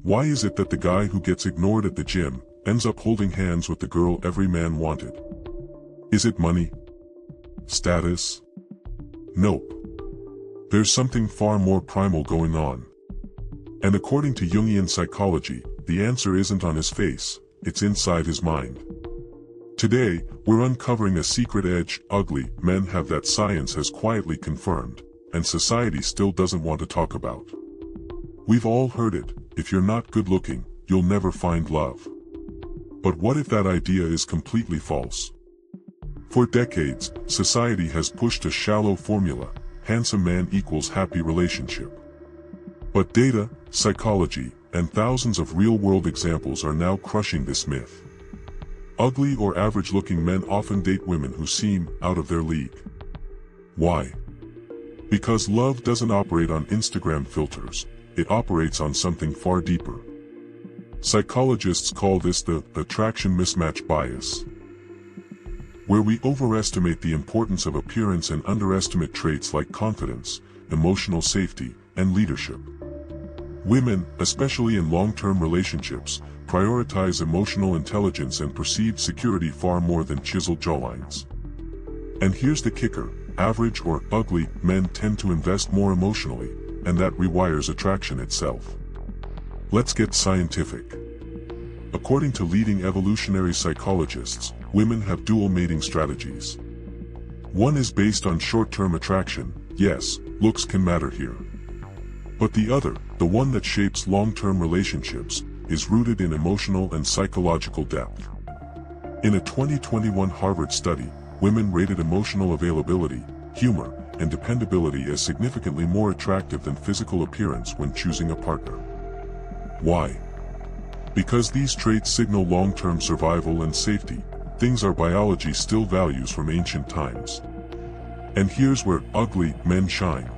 Why is it that the guy who gets ignored at the gym ends up holding hands with the girl every man wanted? Is it money? Status? Nope. There's something far more primal going on. And according to Jungian psychology, the answer isn't on his face, it's inside his mind. Today, we're uncovering a secret edge ugly men have that science has quietly confirmed, and society still doesn't want to talk about. We've all heard it, if you're not good looking, you'll never find love. But what if that idea is completely false? For decades, society has pushed a shallow formula, handsome man equals happy relationship. But data, psychology, and thousands of real-world examples are now crushing this myth. Ugly or average-looking men often date women who seem out of their league. Why? Because love doesn't operate on Instagram filters, it operates on something far deeper. Psychologists call this the attraction mismatch bias, where we overestimate the importance of appearance and underestimate traits like confidence, emotional safety, and leadership. Women, especially in long-term relationships, prioritize emotional intelligence and perceived security far more than chiseled jawlines. And here's the kicker, average or ugly men tend to invest more emotionally, and that rewires attraction itself. Let's get scientific. According to leading evolutionary psychologists, women have dual mating strategies. One is based on short-term attraction, yes, looks can matter here. But the other, the one that shapes long-term relationships, is rooted in emotional and psychological depth. In a 2021 Harvard study, women rated emotional availability, humor, and dependability as significantly more attractive than physical appearance when choosing a partner. Why? Because these traits signal long-term survival and safety, things our biology still values from ancient times. And here's where ugly men shine.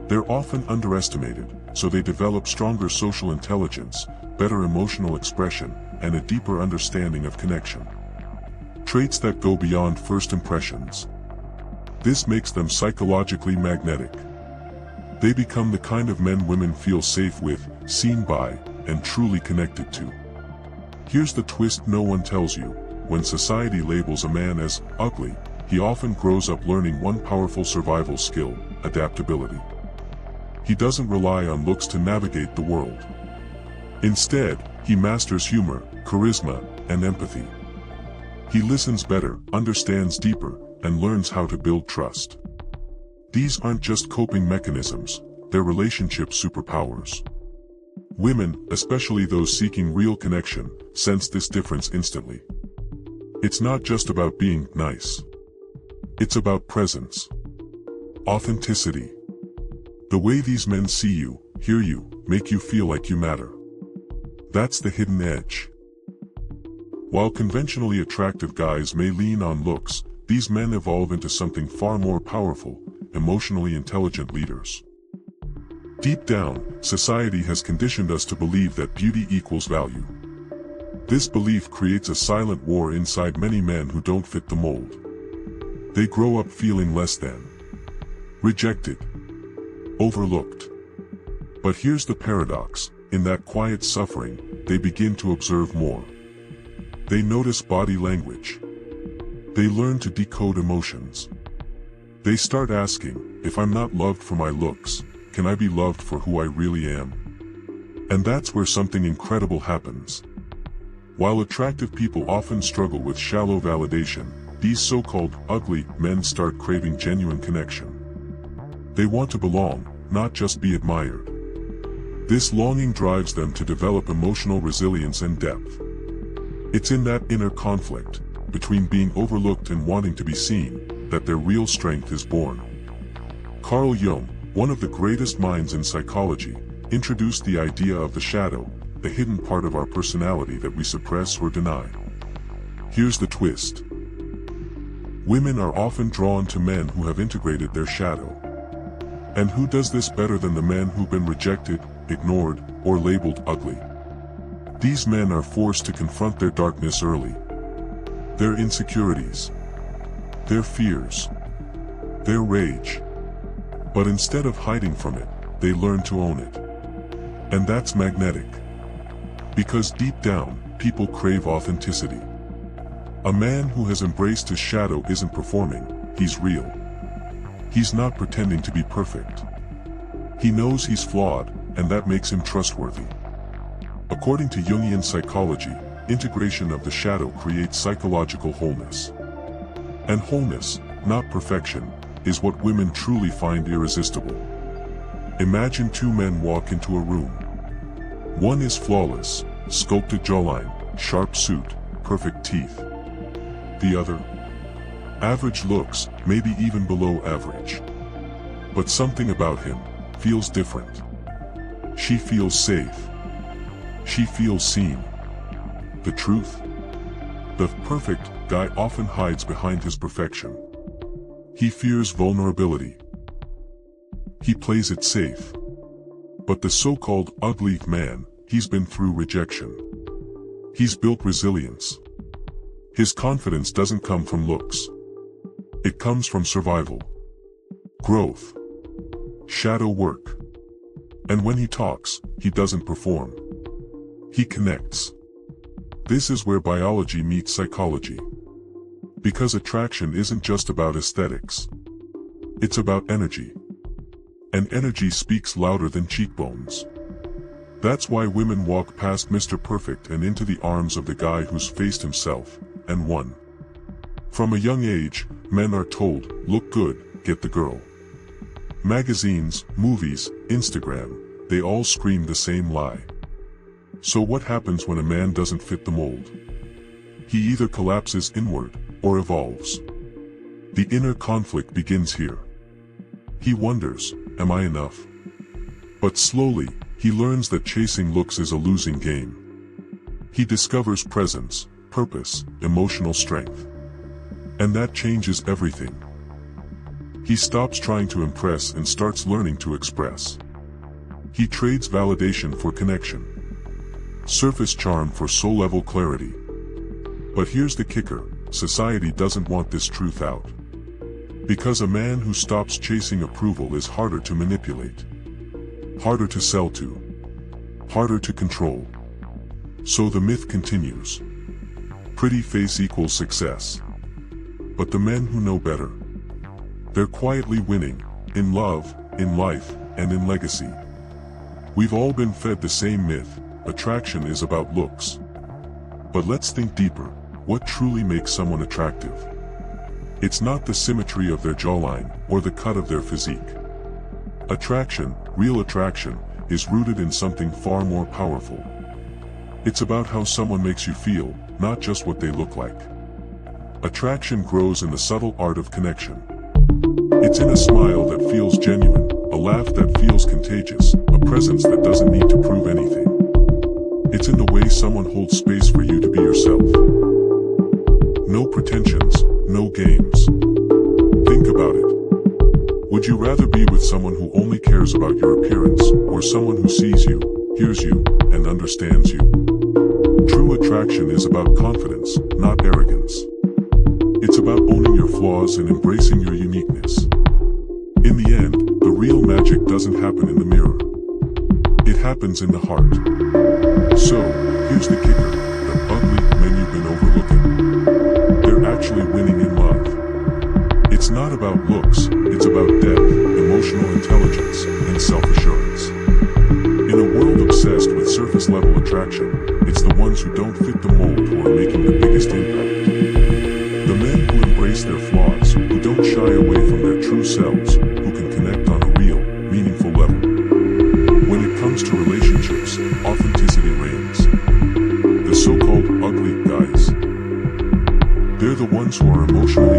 They're often underestimated, so they develop stronger social intelligence, better emotional expression, and a deeper understanding of connection. Traits that go beyond first impressions. This makes them psychologically magnetic. They become the kind of men women feel safe with, seen by, and truly connected to. Here's the twist no one tells you. When society labels a man as ugly, he often grows up learning one powerful survival skill, adaptability. He doesn't rely on looks to navigate the world. Instead, he masters humor, charisma, and empathy. He listens better, understands deeper, and learns how to build trust. These aren't just coping mechanisms, they're relationship superpowers. Women, especially those seeking real connection, sense this difference instantly. It's not just about being nice. It's about presence. Authenticity. The way these men see you, hear you, make you feel like you matter. That's the hidden edge. While conventionally attractive guys may lean on looks, these men evolve into something far more powerful, emotionally intelligent leaders. Deep down, society has conditioned us to believe that beauty equals value. This belief creates a silent war inside many men who don't fit the mold. They grow up feeling less than, rejected, overlooked. But here's the paradox, in that quiet suffering, they begin to observe more. They notice body language. They learn to decode emotions. They start asking, if I'm not loved for my looks, can I be loved for who I really am? And that's where something incredible happens. While attractive people often struggle with shallow validation, these so-called ugly men start craving genuine connection. They want to belong, not just be admired. This longing drives them to develop emotional resilience and depth. It's in that inner conflict, between being overlooked and wanting to be seen, that their real strength is born. Carl Jung, one of the greatest minds in psychology, introduced the idea of the shadow, the hidden part of our personality that we suppress or deny. Here's the twist. Women are often drawn to men who have integrated their shadow. And who does this better than the men who've been rejected, ignored, or labeled ugly? These men are forced to confront their darkness early. Their insecurities. Their fears. Their rage. But instead of hiding from it, they learn to own it. And that's magnetic. Because deep down, people crave authenticity. A man who has embraced his shadow isn't performing, he's real. He's not pretending to be perfect. He knows he's flawed, and that makes him trustworthy. According to Jungian psychology, integration of the shadow creates psychological wholeness. And wholeness, not perfection, is what women truly find irresistible. Imagine two men walk into a room. One is flawless, sculpted jawline, sharp suit, perfect teeth. The other? Average looks, maybe even below average. But something about him feels different. She feels safe. She feels seen. The truth? The perfect guy often hides behind his perfection. He fears vulnerability. He plays it safe. But the so-called ugly man, he's been through rejection. He's built resilience. His confidence doesn't come from looks. It comes from survival, growth, shadow work. And when he talks, he doesn't perform. He connects. This is where biology meets psychology. Because attraction isn't just about aesthetics. It's about energy. And energy speaks louder than cheekbones. That's why women walk past Mr. Perfect and into the arms of the guy who's faced himself, and won. From a young age, men are told, look good, get the girl. Magazines, movies, Instagram, they all scream the same lie. So what happens when a man doesn't fit the mold? He either collapses inward, or evolves. The inner conflict begins here. He wonders, am I enough? But slowly, he learns that chasing looks is a losing game. He discovers presence, purpose, emotional strength. And that changes everything. He stops trying to impress and starts learning to express. He trades validation for connection. Surface charm for soul-level clarity. But here's the kicker, society doesn't want this truth out. Because a man who stops chasing approval is harder to manipulate. Harder to sell to. Harder to control. So the myth continues. Pretty face equals success. But the men who know better, they're quietly winning, in love, in life, and in legacy. We've all been fed the same myth, attraction is about looks. But let's think deeper, what truly makes someone attractive? It's not the symmetry of their jawline, or the cut of their physique. Attraction, real attraction, is rooted in something far more powerful. It's about how someone makes you feel, not just what they look like. Attraction grows in the subtle art of connection. It's in a smile that feels genuine, a laugh that feels contagious, a presence that doesn't need to prove anything. It's in the way someone holds space for you to be yourself. No pretensions, no games. Think about it. Would you rather be with someone who only cares about your appearance, or someone who sees you, hears you, and understands you? True attraction is about confidence, not arrogance. It's about owning your flaws and embracing your uniqueness. In the end, the real magic doesn't happen in the mirror. It happens in the heart. So, here's the kicker, the ugly men you've been overlooking. They're actually winning in love. It's not about looks, it's about depth, emotional intelligence, and self-assurance. In a world obsessed with surface-level attraction, it's the ones who don't fit the mold who are making the biggest impact. The men who embrace their flaws, who don't shy away from their true selves, who can connect on a real, meaningful level. When it comes to relationships, authenticity reigns. The so-called ugly guys, they're the ones who are emotionally